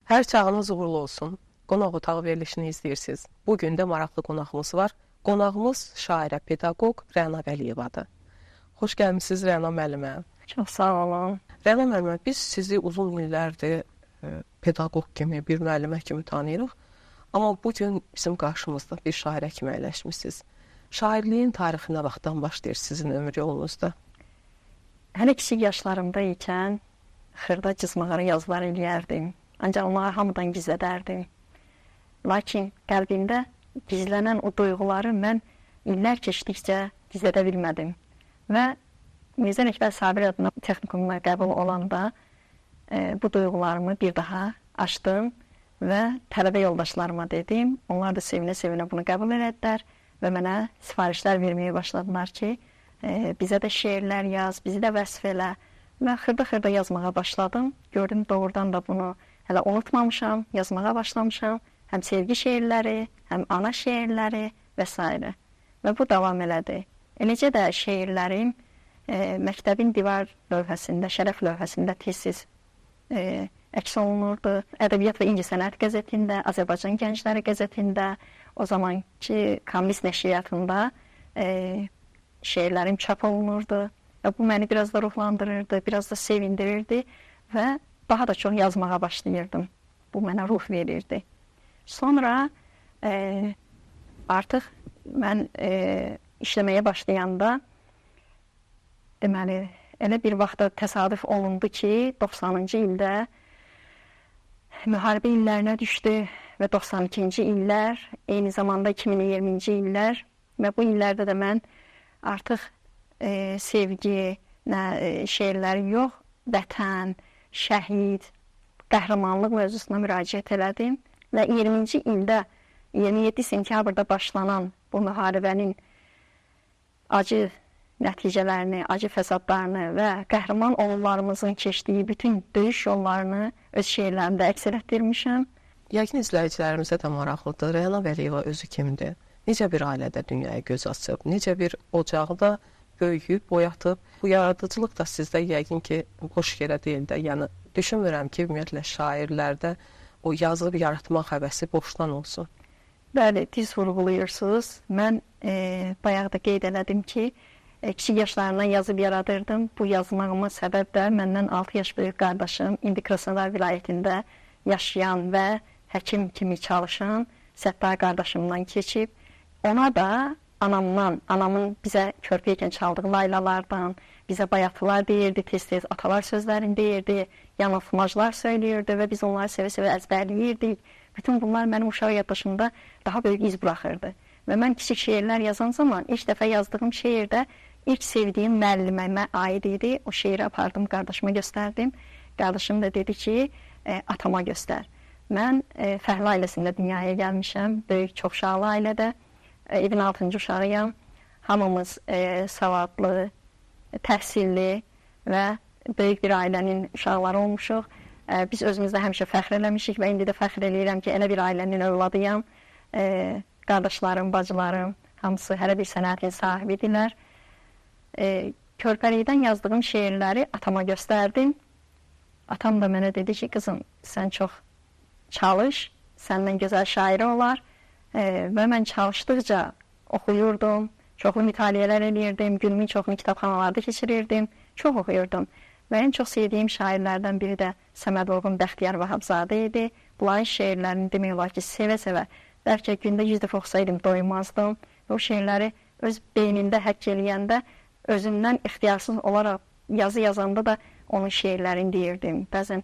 Hər çağınız uğurlu olsun. Qonaq otağı verilişini izləyirsiniz. Bugün də maraqlı qonağımız var. Qonağımız şairə, pedaqoq Rəna Vəliyevadır. Xoş gəlmisiniz Rəna müəllimə. Çox sağ olun. Rəna müəllimə, biz sizi uzun illərdir pedaqoq kimi, bir müəllimə kimi tanıyırıq. Amma bugün bizim qarşımızda bir şairə kimi əyləşmisiniz. Şairliyin tarixi nə vaxtdan başlayır sizin ömür yolunuzda? Hələ kiçik yaşlarımda ikən xırda cızmağa yazılar eləyərdim. Ancaq onları hamıdan gizlədərdim. Lakin qəlbimdə gizlənən o duyğuları mən illər keçdikcə gizlədə bilmədim. Və Mirzə Əkbər Sabir adına texnikumuna qəbul olanda bu duyğularımı bir daha açdım və tələbə yoldaşlarıma dedim. Onlar da sevinə-sevinə bunu qəbul elədilər və mənə sifarişlər verməyə başladılar ki, bizə də şeirlər yaz, bizi də vəsf elə. Və xırda-xırda yazmağa başladım. Gördüm doğrudan da bunu hələ unutmamışam, yazmağa başlamışam. Həm sevgi şeirləri, həm ana şeirləri və s. Və bu davam elədi. Eləcə də şeirlərim məktəbin divar lövhəsində, şərəf lövhəsində tez-tez əks olunurdu. Ədəbiyyat və İncəsənət qəzetində, Azərbaycan Gəncləri qəzetində, o zamanki Kommunist nəşriyyatında şeirlərim çap olunurdu. Və bu məni biraz da ruhlandırırdı, biraz da sevindirirdi və daha da çox yazmağa başlayırdım. Bu mənə ruh verirdi. Sonra artıq mən işləməyə başlayanda deməli, elə bir vaxtda təsadüf olundu ki, 90-cı ildə müharibə illərinə düşdü və 92-ci illər, eyni zamanda 2020-ci illər və bu illərdə də mən artıq sevgi, şeirləri yox, vətən, şəhid, qəhrəmanlıq mövzusuna müraciət elədim və 20-ci ildə 27 sentyabrda başlanan bu müharibənin acı nəticələrini, acı fəsadlarını və qəhrəman oğullarımızın keçdiyi bütün döyüş yollarını öz şeirlərimdə əks etdirmişəm. Yəqin izləyicilərimizə də maraqlıdır. Rəna Vəliyeva özü kimdir? Necə bir ailədə dünyaya göz açıb? Necə bir ocaqda böyüyüb, boyatıb? Bu yaradıcılıq da sizdə yəqin ki, boş yerə deyil də. Yəni, düşünmürəm ki, ümumiyyətlə şairlərdə o yazıb yaratmaq həvəsi boşdan olsun. Bəli, düz vurğulayırsınız. Mən bayaq da qeyd elədim ki, kiçik yaşlarından yazıb yaradırdım. Bu yazmağıma səbəb də məndən 6 yaş böyük qardaşım, indi Krasnodar vilayətində yaşayan və həkim kimi çalışan Səttar qardaşımdan keçib. Ona da anamın bizə körpəykən çaldığı laylalardan, bizə bayatılar deyirdi, tez-tez atalar sözlərini deyirdi, yanılmaclar söyləyirdi və biz onları sevə-sevə əzbərləyirdik. Bütün bunlar mənim uşaq yaddaşımda daha böyük iz buraxırdı. Və mən kiçik şeirlər yazan zaman ilk dəfə yazdığım şeirdə ilk sevdiyim müəllimə aid idi. O şeiri apardım, qardaşıma göstərdim. Qardaşım da dedi ki, atama göstər. Mən fəhlə ailəsində dünyaya gəlmişəm, böyük çoxuşaqlı ailədə. Evin 6-cı uşağıyam. Hamımız savadlı, təhsilli və böyük bir ailənin uşaqları olmuşuq. Biz özümüzdə həmişə fəxr eləmişik və indi də fəxr eləyirəm ki, elə bir ailənin övladıyam. Qardaşlarım, bacılarım, hamısı hələ bir sənətin sahibidirlər. Körpəlikdən yazdığım şeirləri atama göstərdim. Atam da mənə dedi ki, qızım, sən çox çalış, səndən gözəl şairi olar. Və mən çalışdıqca oxuyurdum, çoxlu mütaliələr eləyirdim, günümün çoxunu kitabxanalarda keçirirdim, çox oxuyurdum. Və ən çox sevdiyim şairlərdən biri də Səməd Vurğun Bəxtiyar Vahabzadə idi. Bunların şeirlərini demək olar ki, sevə-sevə, bəlkə gündə 100 dəfə oxusaydım doymazdım. Və o şeirləri öz beynində həkk eləyəndə, özümdən ixtiyarsız olaraq yazı yazanda da onun şeirlərini deyirdim. Bəzən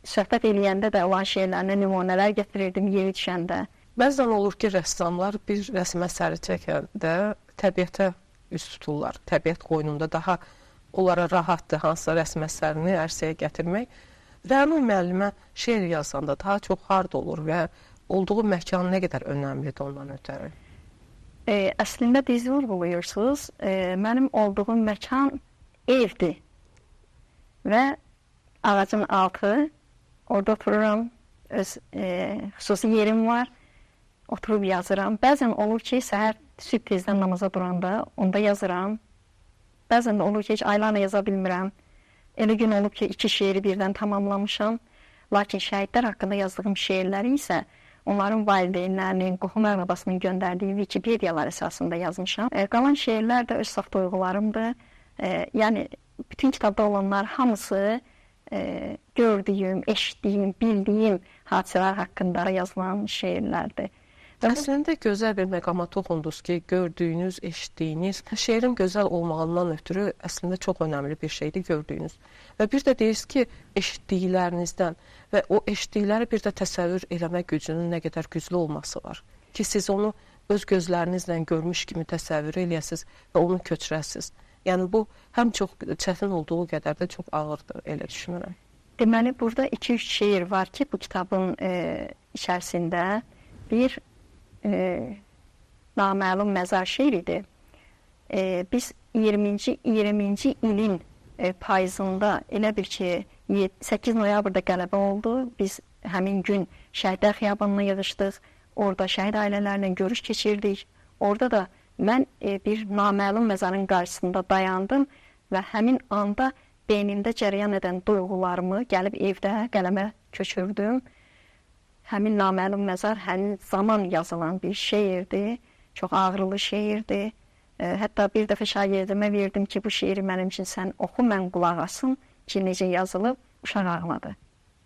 söhbət eləyəndə də olan şeirlərinə nümunələr gətirirdim yeri düşəndə. Bəzən olur ki, rəssamlar bir rəsm əsəri çəkəndə təbiətə üz tuturlar. Təbiət qoynunda daha onlara rahatdır hansısa rəsm əsərini ərsəyə gətirmək. Rəna müəllimə şeir yazanda daha çox harda olur və olduğu məkan nə qədər önəmlidir ondan ötəri? Əslində düz vurğulayırsınız. Mənim olduğum məkan evdir və ağacın altı, orada otururam, öz xüsusi yerim var. Oturub yazıram. Bəzən olur ki, səhər sübh tezdən namaza duranda onda yazıram. Bəzən də olur ki, heç aylarla yaza bilmirəm. Elə gün olub ki, 2 şeiri birdən tamamlamışam. Lakin şəhidlər haqqında yazdığım şeirləri isə onların valideynlərinin, qohum əqrabasının göndərdiyi Wikipediyalar əsasında yazmışam. Qalan şeirlər də öz saf duyğularımdır. Yəni bütün kitabda olanlar hamısı gördüyüm, eşitdiyim, bildiyim hadisələr haqqında yazılan şeirlərdir. Əslində gözəl bir məqama toxundunuz ki, gördüyünüz, eşitdiyiniz, şeirin gözəl olmağından ötürü əslində çox önəmli bir şeydir gördüyünüz. Və bir də deyirsiniz ki, eşitdiklərinizdən və o eşitdikləri bir də təsəvvür eləmək gücünün nə qədər güclü olması var. Ki siz onu öz gözlərinizlə görmüş kimi təsəvvür eləyəsiniz və onu köçürəsiniz. Yəni bu həm çox çətin olduğu qədər də çox ağırdır, elə düşünürəm. Deməli, burada 2-3 şeir var ki, bu kitabın içərisində bir naməlum məzar şeiridir. Biz 20-ci ilin payızında elə bil ki 8 noyabrda qələbə oldu. Biz həmin gün Şəhidlər Xiyabanına yığışdıq. Orada şəhid ailələrlə görüş keçirdik. Orada da mən bir naməlum məzarın qarşısında dayandım və həmin anda beynimdə cərəyan edən duyğularımı gəlib evdə qələmə köçürdüm. Həmin naməlum məzar həmin zaman yazılan bir şeirdir. Çox ağrılı şeirdir. Hətta bir dəfə şagirdimə verdim ki, bu şeiri mənim üçün sən oxu, mən qulaq asım ki, necə yazılıb. Uşaq ağladı,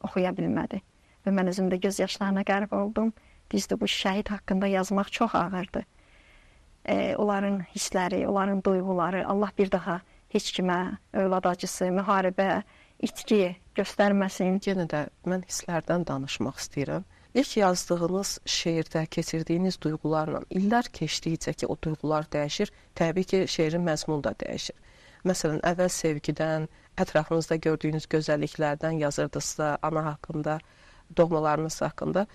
oxuya bilmədi. Və mən özümdə göz yaşlarına qərq oldum. Düzdür, bu şəhid haqqında yazmaq çox ağırdır. Onların hissləri, onların duyğuları, Allah bir daha heç kimə övlad acısı, müharibə, itki göstərməsin. Yenə də mən hisslərdən danışmaq istəyirəm. İlk yazdığınız şeirdə keçirdiyiniz duyğularla illər keçdikcə ki, o duyğular dəyişir, təbii ki, şeirin məzmunu da dəyişir. Məsələn, əvvəl sevgidən, ətrafınızda gördüyünüz gözəlliklərdən yazırdınızsa, ana haqqında, doğmalarınız haqqında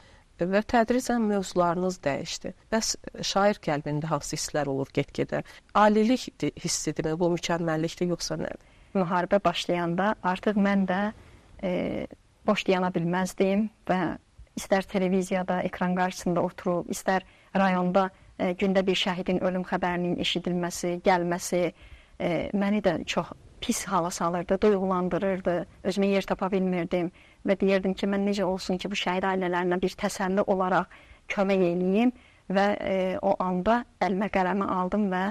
və tədricən mövzularınız dəyişdi. Bəs şair qəlbində hansı hisslər olur get-gedə? Alilik hissidirmi, bu mükəmməllikdir yoxsa nədir? Müharibə başlayanda artıq mən də boş dayana bilməzdim və istər televiziyada, ekran qarşısında oturub, istər rayonda gündə bir şəhidin ölüm xəbərinin eşidilməsi, gəlməsi məni də çox pis hala salırdı, duyğulandırırdı, özümə yer tapa bilmirdim və deyirdim ki, mən necə olsun ki, bu şəhid ailələrinə bir təsəlli olaraq kömək eləyim və o anda əlimə qələmi aldım və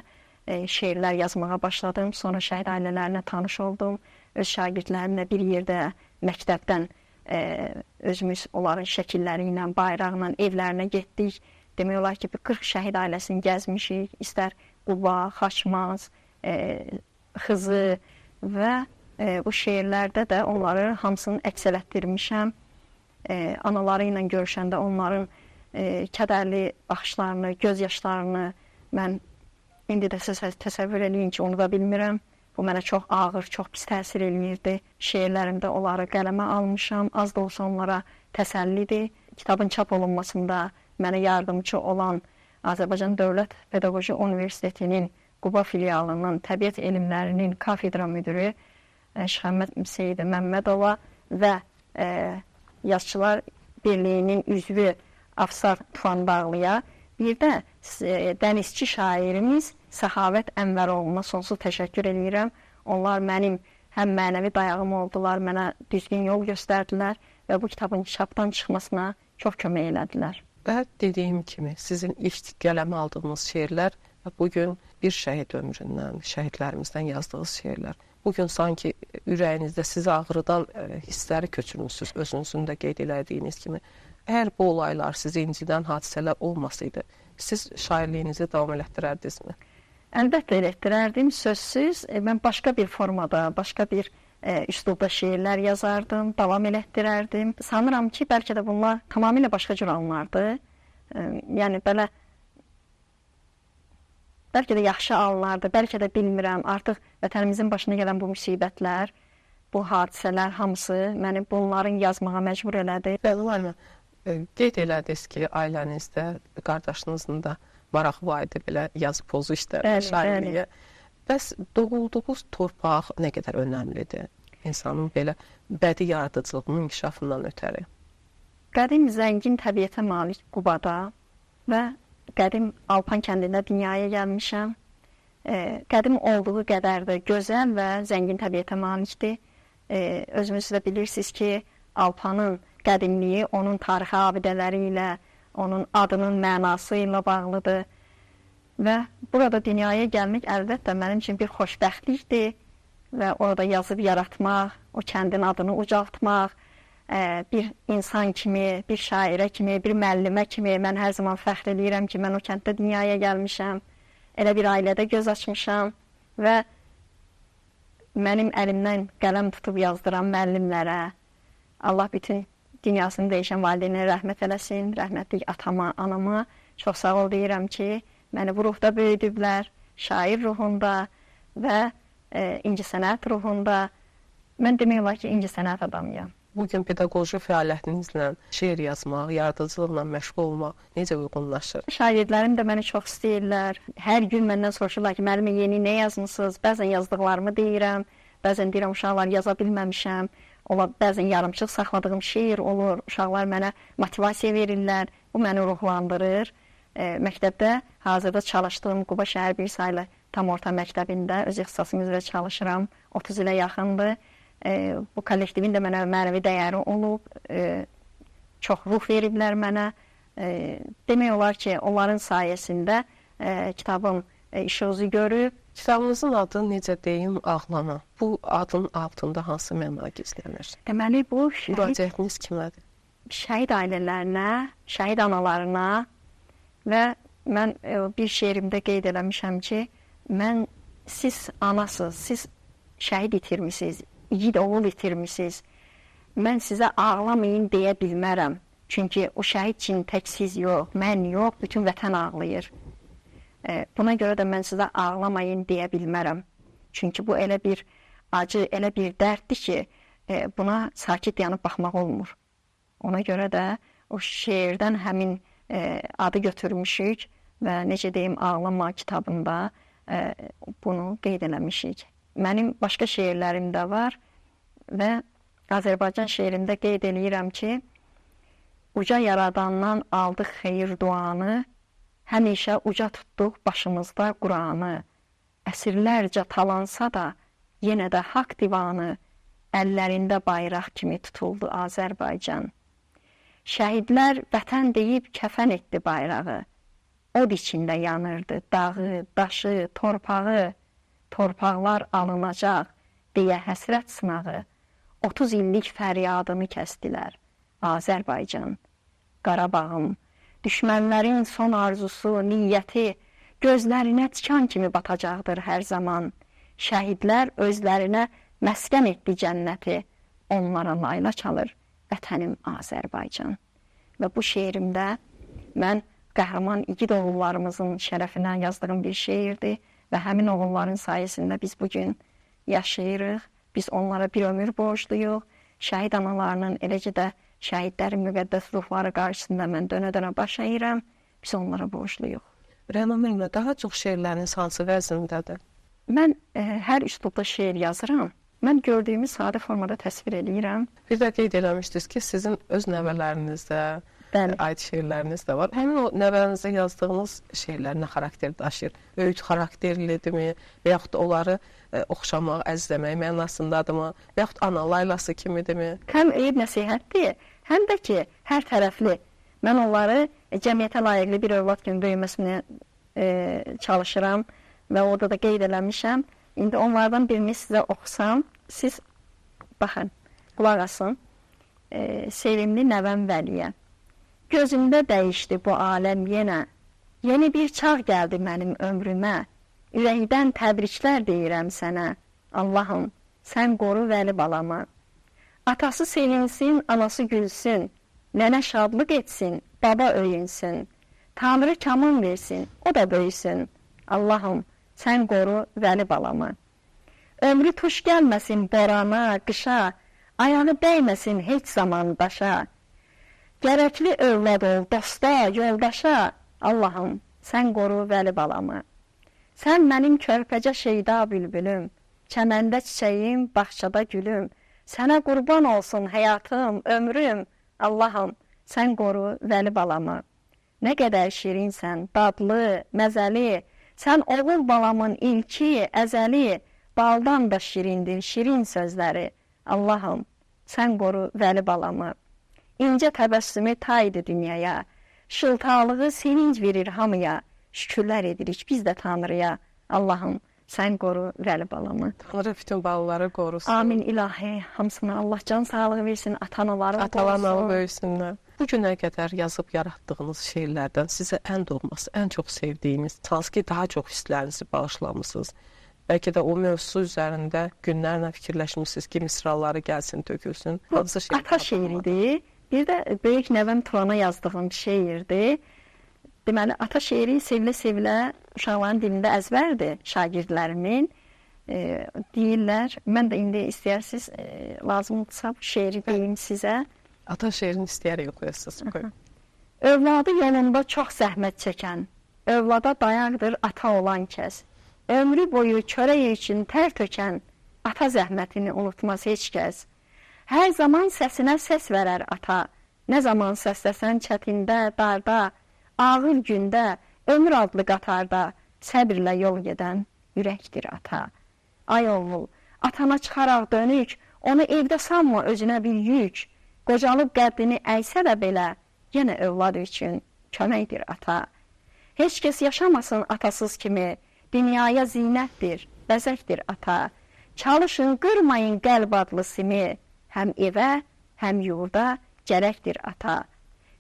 şeirlər yazmağa başladım. Sonra şəhid ailələrinə tanış oldum, öz şagirdlərimlə bir yerdə məktəbdən özümüz onların şəkilləri ilə, bayraqla evlərinə getdik. Demək olar ki, 40 şəhid ailəsini gəzmişik, istər Quba, Xaçmaz, Xızı və bu şeirlərdə də onları hamısını əks elətdirmişəm. Anaları ilə görüşəndə onların kədərli baxışlarını, göz yaşlarını mən indi də təsəvvür eləyin ki, onu da bilmirəm. Bu mənə çox ağır, çox pis təsir eləyirdi. Şeirlərimdə onları qələmə almışam, az da olsa onlara təsəllidir. Kitabın çap olunmasında mənə yardımcı olan Azərbaycan Dövlət Pedaqoji Universitetinin Quba filialının təbiət elmlərinin kafedra müdürü Şəxəmmət Seyid Məmmədova və Yazıçılar Birliyinin üzvü Afsar Tufandağlıya, bir də dənizçi şairimiz Səxavət Ənvəroğluna sonsuz təşəkkür edirəm. Onlar mənim həm mənəvi dayağım oldular, mənə düzgün yol göstərdilər və bu kitabın çapdan çıxmasına çox kömək elədilər. Və dediyim kimi, sizin ilk qələmə aldığınız şeirlər və bugün bir şəhid ömründən, şəhidlərimizdən yazdığınız şeirlər. Bugün sanki ürəyinizdə sizi ağrıdan hissləri köçürmüsünüz, özünüzün də qeyd elədiyiniz kimi. Əgər bu olaylar, sizi incidən hadisələr olmasaydı, siz şairliyinizi davam elətdirərdinizmi? Əlbəttə elətdirərdim, sözsüz. Mən başqa bir formada, başqa bir üslubda şeirlər yazardım, davam elətdirərdim. Sanıram ki, bəlkə də bunlar tamamilə başqa cür alınardı. Yəni belə bəlkə də yaxşı alınardı, bəlkə də bilmirəm. Artıq vətənimizin başına gələn bu müsibətlər, bu hadisələr hamısı məni bunların yazmağa məcbur elədi. Bəli, qeyd elədiniz ki, ailənizdə, qardaşınızın da marağı var idi belə yazı pozu işlərinə, şairliyə. Bəs doğulduğunuz torpaq nə qədər önəmlidir insanın belə bədii yaradıcılığının inkişafından ötəri? Qədim zəngin təbiətə malik Qubada və qədim Alpan kəndində dünyaya gəlmişəm. Qədim olduğu qədər də gözəl və zəngin təbiətə malikdir. Özünüz də bilirsiniz ki, Alpanın qədimliyi onun tarixi abidələri ilə, onun adının mənası ilə bağlıdır. Və burada dünyaya gəlmək əlbəttə mənim üçün bir xoşbəxtlikdir və orada yazıb yaratmaq, o kəndin adını ucaltmaq, bir insan kimi, bir şairə kimi, bir müəllimə kimi mən hər zaman fəxr edirəm ki, mən o kənddə dünyaya gəlmişəm, elə bir ailədə göz açmışam və mənim əlimdən qələm tutub yazdıran müəllimlərə, Allah bütün dünyasını dəyişən valideynlərə rəhmət eləsin, rəhmətlik atama, anama çox sağ ol deyirəm ki, məni bu ruhda böyüdüblər, şair ruhunda və incəsənət ruhunda. Mən demək olar ki, incəsənət adamıyam. Bugün pedaqoji fəaliyyətinizlə şeir yazmaq, yaradıcılıqla məşğul olmaq necə uyğunlaşır? Şagirdlərim də məni çox istəyirlər. Hər gün məndən soruşurlar ki, müəllimə yeni nə yazmısınız? Bəzən yazdıqlarımı deyirəm, bəzən deyirəm uşaqlar yaza bilməmişəm. Bəzən yarımçıq saxladığım şeir olur. Uşaqlar mənə motivasiya verirlər. Bu məni ruhlandırır. Məktəbdə hazırda çalışdığım Quba şəhər bir saylı tam orta məktəbində öz ixtisasım üzrə çalışıram. 30 ilə yaxındır. Bu kollektivin də mənə mənəvi dəyəri olub. Çox ruh veriblər mənə. Demək olar ki, onların sayəsində kitabım işığı görüb. Kitabınızın adı necə deyim, Ağlana. Bu adın altında hansı məna gizlənir? Deməli, bu müraciətiniz kimlədir? Şəhid ailələrinə, şəhid analarına və mən bir şeirimdə qeyd eləmişəm ki, siz anasız, siz şəhid itirmisiniz, igid oğul itirmisiniz. Mən sizə ağlamayın deyə bilmərəm. Çünki o şəhid üçün tək siz yox, mən yox, bütün vətən ağlayır. Buna görə də mən sizə ağlamayın deyə bilmərəm. Çünki bu elə bir acı, elə bir dərddir ki, buna sakit yanıb baxmaq olmur. Ona görə də o şeirdən həmin adı götürmüşük və necə deyim, Ağlama kitabında bunu qeyd eləmişik. Mənim başqa şeirlərim də var və Azərbaycan şeirində qeyd eləyirəm ki, uca yaradandan aldıq xeyir duanı, həmişə uca tutduq başımızda Quranı. Əsrlərcə talansa da, yenə də haqq divanı, əllərində bayraq kimi tutuldu Azərbaycan. Şəhidlər vətən deyib kəfən etdi bayrağı. Od içində yanırdı dağı, daşı, torpağı. Torpaqlar alınacaq deyə həsrət sınağı. 30 illik fəryadını kəsdilər. Azərbaycan, Qarabağım, düşmənlərin son arzusu, niyyəti gözlərinə tikan kimi batacaqdır hər zaman. Şəhidlər özlərinə məskən etdi cənnəti. Onlara layla çalır vətənim Azərbaycan. Və bu şeirimdə mən qəhrəman igid oğullarımızın şərəfinə yazdığım bir şeirdir və həmin oğulların sayəsində biz bugün yaşayırıq. Biz onlara bir ömür borcluyuq. Şəhid analarının, eləcə də şəhidlərin müqəddəs ruhları qarşısında mən dönə-dönə baş əyirəm. Biz onlara borcluyuq. Rəna müəllimə, daha çox şeirləriniz hansı vəzindədir? Mən hər üslubda şeir yazıram. Mən gördüyümü sadə formada təsvir edirəm. Bir də qeyd eləmişdiniz ki, sizin öz nəvələrinizdə aid şeirləriniz də var. Həmin o nəvələrinizdə yazdığınız şeirlər nə xarakter daşıyır? Öykü xarakterlidirmi? Və yaxud onları oxşamaq, əzizləmək mənasındadırmı? Və yaxud ana laylası kimidirmi? Həm eyib nəsihətdir, həm də ki, hər tərəfli. Mən onları cəmiyyətə layiqli bir övlad kimi böyüməsini çalışıram və orada da qeyd eləmişəm. İndi onlardan birini sizə oxusam, siz baxın, qulaq asın. Sevimli nəvəm Vəliyə. Gözümdə dəyişdi bu aləm yenə. Yeni bir çağ gəldi mənim ömrümə. Ürəkdən təbriklər deyirəm sənə. Allahım, sən qoru Vəli balamı. Atası sevinsin, anası gülsün. Nənə şadlıq etsin, baba öyünsün. Tanrı kaman versin, o da böyüsün. Allahım, sən qoru Vəli balamı. Ömrü tuş gəlməsin borana, qışa, ayağı dəyməsin heç zaman daşa. Gərəkli övlad ol, dosta, yoldaşa. Allahım, sən qoru Vəli balamı. Sən mənim körpəcə şeyda bülbülüm, çəməndə çiçəyim, bağçada gülüm. Sənə qurban olsun həyatım, ömrüm. Allahım, sən qoru Vəli balamı. Nə qədər şirinsən, dadlı, məzəli. Sən oğul balamın ilki, əzəli. Baldan da şirindir, şirin sözləri. Allahım, sən qoru Vəli balamı. İncə təbəssümü taydı dünyaya. Şıltalığı sevinc verir hamıya. Şükürlər edirik biz də Tanrıya. Allahım, sən qoru Vəli balamı. Tanrı bütün balaları qorusun. Amin ilahi. Hamısına Allah can sağlığı versin. Ata-anaları Atalarla böyüsünlər. Bu günə qədər yazıb yaratdığınız şeirlərdən sizə ən doğması, ən çox sevdiyiniz, hansı ki daha çox hisslərinizi bağışlamısınız? Bəlkə də o mövzu üzərində günlərlə fikirləşmisiniz ki, misraları gəlsin, tökülsün. Hansı şeir? Ata şeiridir. Bir də böyük nəvəm Turana yazdığım şeirdir. Deməli, ata şeiri sevilə-sevilə uşaqların dilində əzbərdir şagirdlərimin. Deyirlər, mən də indi istəyirsiniz, lazımdırsa bu şeiri deyim sizə. Ata şeirini istəyərək oxuyasınız. Övladı yolunda çox zəhmət çəkən, övlada dayaqdır ata olan kəs. Ömrü boyu çörək üçün tər tökən, ata zəhmətini unutmaz heç kəs. Hər zaman səsinə səs verər ata, nə zaman səsləsən çətində, darda, ağır gündə, ömür adlı qatarda, səbirlə yol gedən ürəkdir ata. Ay oğul, atana çıxaraq dönük, onu evdə sanma özünə bir yük. Qocalıb qəddini əysə də belə, yenə övlad üçün köməkdir ata. Heç kəs yaşamasın atasız kimi, dünyaya zinətdir, bəzəkdir ata. Çalışın, qırmayın qəlb adlı simi, həm evə, həm yurda gərəkdir ata.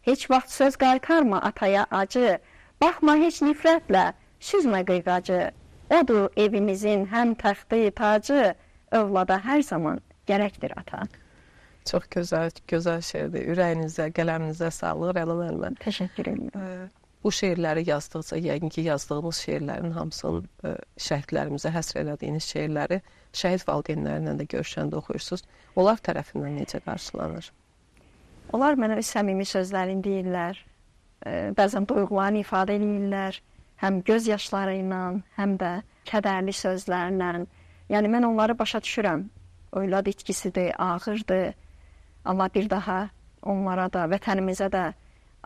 Heç vaxt söz qaytarma ataya acı, baxma heç nifrətlə, süzmə qıyğacı. Odur evimizin həm təxti tacı, övlada hər zaman gərəkdir ata. Çox gözəl şeirdir. Ürəyinizə, qələminizə sağlıq, Rəna müəllimə. Təşəkkür edirəm. Bu şeirləri yazdıqca, yəqin ki, yazdığınız şeirlərin hamısının şəhidlərimizə həsr elədiyiniz şeirləri şəhid valideynlərlə də görüşəndə oxuyursunuz. Onlar tərəfindən necə qarşılanır? Onlar mənə öz səmimi sözlərini deyirlər. Bəzən duyğularını ifadə edirlər. Həm göz yaşları ilə, həm də kədərli sözlərlə. Yəni, mən onları başa düşürəm. Övlad itkisidir, ağırdır. Allah bir daha onlara da, vətənimizə də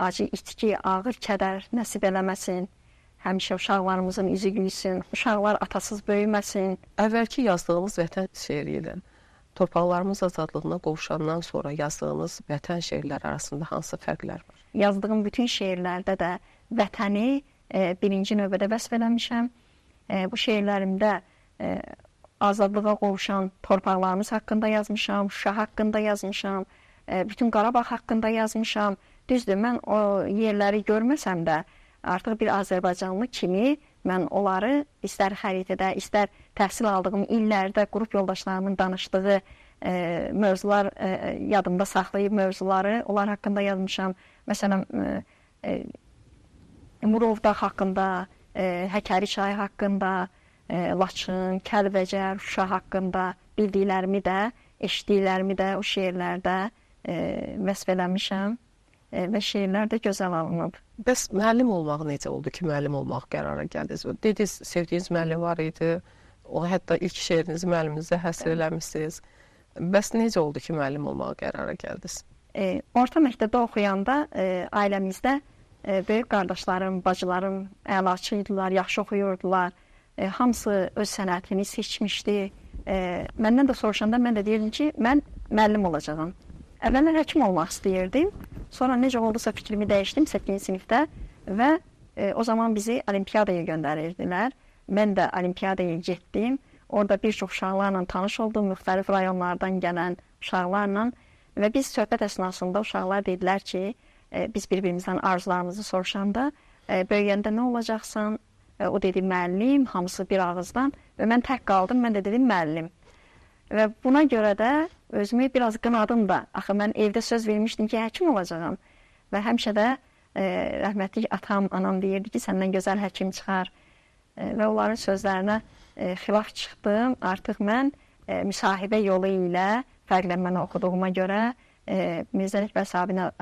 acı itki, ağır kədər nəsib eləməsin. Həmişə uşaqlarımızın üzü gülsün, uşaqlar atasız böyüməsin. Əvvəlki yazdığınız vətən şeiri ilə torpaqlarımız azadlığına qovuşandan sonra yazdığınız vətən şeirləri arasında hansı fərqlər var? Yazdığım bütün şeirlərdə də vətəni birinci növbədə vəsf eləmişəm. Bu şeirlərimdə azadlığa qovuşan torpaqlarımız haqqında yazmışam, Şuşa haqqında yazmışam, bütün Qarabağ haqqında yazmışam. Düzdür, mən o yerləri görməsəm də artıq bir Azərbaycanlı kimi mən onları istər xəritədə, istər təhsil aldığım illərdə qrup yoldaşlarımın danışdığı mövzular, yadımda saxlayıb mövzuları, onlar haqqında yazmışam. Məsələn, Murovdağ haqqında, Həkəri çayı haqqında, Laçın, Kəlbəcər, Şuşa haqqında bildiklərimi də, eşitdiklərimi də o şeirlərdə vəsf eləmişəm və şeirlər də gözəl alınıb. Bəs müəllim olmaq necə oldu ki, müəllim olmaq qərara gəldiniz? Dediniz, sevdiyiniz müəllim var idi, o hətta ilk şeirinizi müəlliminizə həsr eləmişsiniz. Bəs necə oldu ki, müəllim olmağa qərara gəldiniz? Orta məktəbdə oxuyanda ailəmizdə böyük qardaşlarım, bacılarım əlaçı idilər, yaxşı oxuyurdular. Hamısı öz sənətini seçmişdi. Məndən də soruşanda mən də deyirdim ki, mən müəllim olacağam. Əvvəllər həkim olmaq istəyirdim. Sonra necə oldusa fikrimi dəyişdim 8-ci sinifdə və o zaman bizi olimpiyadaya göndərirdilər. Mən də olimpiyadaya getdim. Orada bir çox uşaqlarla tanış oldum, müxtəlif rayonlardan gələn uşaqlarla və biz söhbət əsnasında uşaqlar dedilər ki, biz bir-birimizdən arzularımızı soruşanda böyüyəndə nə olacaqsan? O dedi müəllim, hamısı bir ağızdan və mən tək qaldım, mən də dedim müəllim. Və buna görə də özümü biraz qınadım da. Axı mən evdə söz vermişdim ki, həkim olacağam. Və həmişə də rəhmətli atam, anam deyirdi ki, səndən gözəl həkim çıxar. Və onların sözlərinə xilaf çıxdım. Artıq mən müsahibə yolu ilə fərqlənməni oxuduğuma görə Mirzə Ələkbər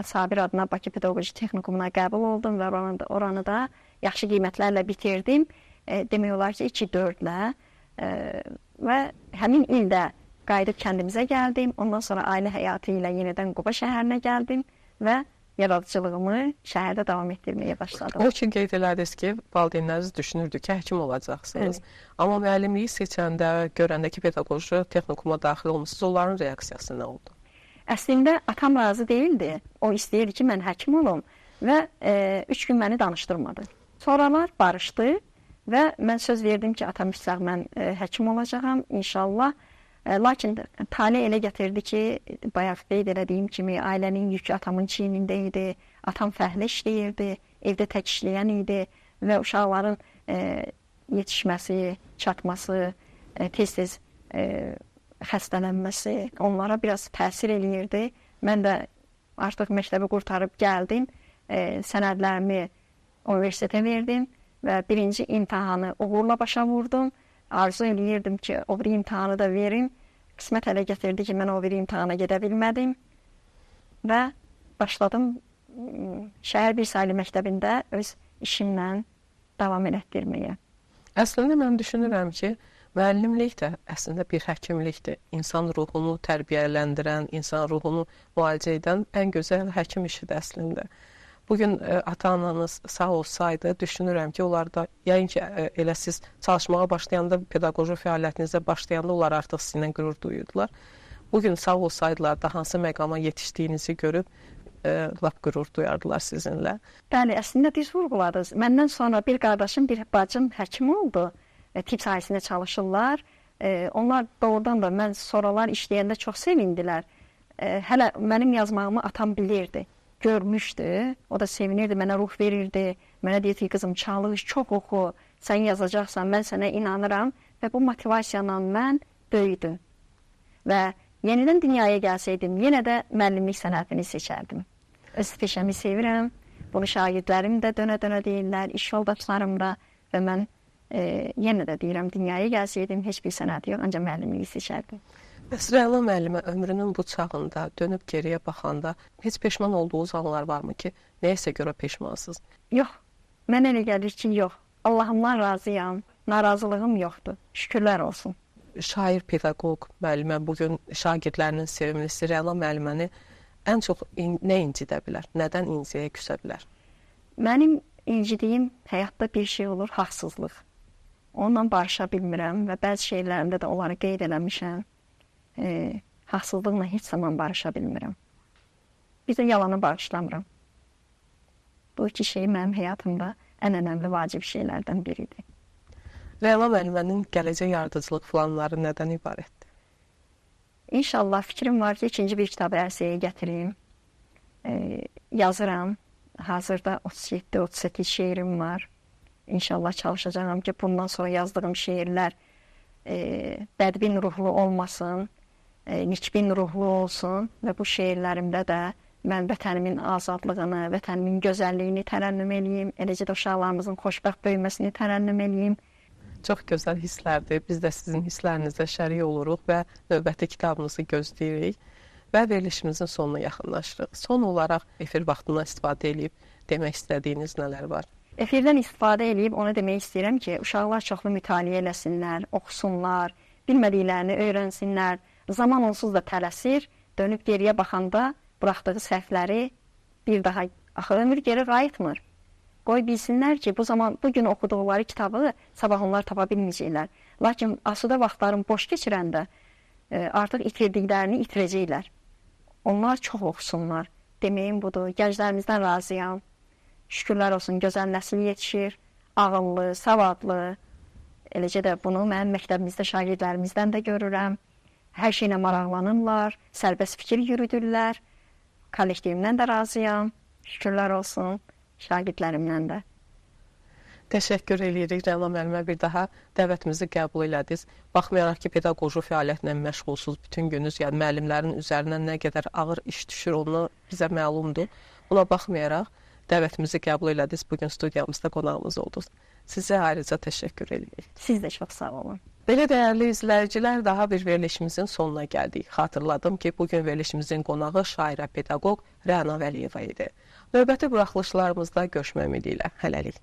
Sabir adına Bakı Pedaqoji Texnikumuna qəbul oldum və oranı da yaxşı qiymətlərlə bitirdim. Demək olar ki, 2-4-lə və həmin ildə qayıdıb kəndimizə gəldim. Ondan sonra ailə həyatı ilə yenidən Quba şəhərinə gəldim və yaradıcılığımı şəhərdə davam etdirməyə başladım. O ki, qeyd elədiniz ki, valideynləriniz düşünürdü ki, həkim olacaqsınız. Evet. Amma müəllimliyi seçəndə, görəndə ki, pedaqoji texnikuma daxil olmuşsunuz, onların reaksiyası nə oldu? Əslində atam razı deyildi. O istəyirdi ki, mən həkim olum və 3 gün məni danışdırmadı. Sonralar barışdı və mən söz verdim ki, atam üstəq mən həkim olacağam inşallah. Lakin talih elə gətirdi ki, bayaq qeyd elədiyim kimi ailənin yükü atamın çiynində idi. Atam fəhlə işləyirdi, evdə tək işləyən idi və uşaqların yetişməsi, çatması, tez-tez xəstələnməsi onlara biraz təsir eləyirdi. Mən də artıq məktəbi qurtarıb gəldim, sənədlərimi universitetə verdim və birinci imtahanı uğurla başa vurdum. Arzu eləyirdim ki, o bir imtahanı da verim. Qismət elə gətirdi ki, mən o bir imtahana gedə bilmədim və başladım şəhər bir saylı məktəbində öz işimlə davam elətdirməyə. Əslində mən düşünürəm ki, müəllimlik də əslində bir həkimlikdir. İnsan ruhunu tərbiyələndirən, insan ruhunu müalicə edən ən gözəl həkim işidir əslində. Bugün ata-ananız sağ olsaydı, düşünürəm ki, onlar da, yəni ki, elə siz çalışmağa başlayanda, pedaqoji fəaliyyətinizə başlayanda onlar artıq sizinlə qürur duyurdular. Bugün sağ olsaydılar da hansı məqama yetişdiyinizi görüb, lap qürur duyardılar sizinlə. Bəli, əslində düz vurğuladınız. Məndən sonra bir qardaşım, bir bacım həkim oldu. Tibb sahəsində çalışırlar. Onlar doğrudan da mən sonralar işləyəndə çox sevindilər. Hələ mənim yazmağımı atam bilirdi, görmüşdü. O da sevinirdi, mənə ruh verirdi. Mənə deyirdi ki, qızım çalış, çox oxu, sən yazacaqsan, mən sənə inanıram. Və bu motivasiyanla mən böyüdüm. Və yenidən dünyaya gəlsəydim, yenə də müəllimlik sənətini seçərdim. Öz peşəmi sevirəm. Bunu şagirdlərim də dönə-dönə deyirlər, iş yoldaşlarım da və mən yenə də deyirəm, dünyaya gəlsəydim heç bir sənət yox, ancaq müəllimliyi seçərdim. Bəs Rəna müəllimə ömrünün bu çağında dönüb geriyə baxanda heç peşman olduğunuz anlar varmı ki, nəyəsə görə peşmansınız? Yox, mən elə gəlir ki, yox. Allahımdan razıyam, narazılığım yoxdur. Şükürlər olsun. Şair, pedaqoq müəllimə, bugün şagirdlərinin sevimlisi Rəna müəlliməni ən çox nə incidə bilər? Nədən inciyə küsə bilər? Mənim incidiyim həyatda bir şey olur, haqsızlıq. Onunla barışa bilmirəm və bəzi şeylərimdə də onları qeyd eləmişəm. Haqsızlıqla heç zaman barışa bilmirəm. Bir də yalanı bağışlamıram. Bu iki şey mənim həyatımda ən önəmli vacib şeylərdən biridir. Rəna müəllimənin gələcək yaradıcılıq planları nədən ibarətdir? İnşallah fikrim var ki, ikinci bir kitabı ərsəyə gətirim. Yazıram. Hazırda 37-38 şeirim var. İnşallah çalışacağım ki, bundan sonra yazdığım şeirlər bədbin ruhlu olmasın, nikbin ruhlu olsun və bu şeirlərimdə də mən vətənimin azadlığını, vətənimin gözəlliyini tərənnüm eləyim, eləcə də uşaqlarımızın xoşbəxt böyüməsini tərənnüm eləyim. Çox gözəl hisslərdir. Biz də sizin hisslərinizə şərik oluruq və növbəti kitabınızı gözləyirik və verilişimizin sonuna yaxınlaşırıq. Son olaraq efir vaxtından istifadə edib demək istədiyiniz nələr var? Efirdən istifadə edib onu demək istəyirəm ki, uşaqlar çoxlu mütaliə eləsinlər, oxusunlar, bilmədiklərini öyrənsinlər. Zaman onsuz da tələsir, dönüb geriyə baxanda buraxdığı səhvləri bir daha axı ömür geri qayıtmır. Qoy bilsinlər ki, bu gün oxuduqları kitabı sabah onlar tapa bilməyəcəklər. Lakin asuda vaxtlarını boş keçirəndə artıq itirdiklərini itirəcəklər. Onlar çox oxusunlar. Deməyim budur. Gənclərimizdən razıyam. Şükürlər olsun, gözəl nəsil yetişir. Ağıllı, savadlı. Eləcə də bunu mənim məktəbimizdə şagirdlərimizdən də görürəm. Hər şeylə maraqlanırlar, sərbəst fikir yürüdürlər. Kollektivimdən də razıyam. Şükürlər olsun, şagirdlərimdən də. Təşəkkür edirik Rəna müəllimə, bir daha dəvətimizi qəbul elədiniz. Baxmayaraq ki, pedaqoji fəaliyyətlə məşğulsuz bütün gününüz, yəni müəllimlərin üzərinə nə qədər ağır iş düşür, onu bizə məlumdur. Buna baxmayaraq dəvətimizi qəbul elədiniz, bugün studiyamızda qonağımız oldunuz. Sizə ayrıca təşəkkür edirik. Siz də çox sağ olun. Belə dəyərli izləyicilər, daha bir verilişimizin sonuna gəldik. Xatırladım ki, bugün verilişimizin qonağı şairə pedaqoq Rəna Vəliyeva idi. Növbəti buraxılışlarımızda görüşmək ümidi ilə. Hələlik.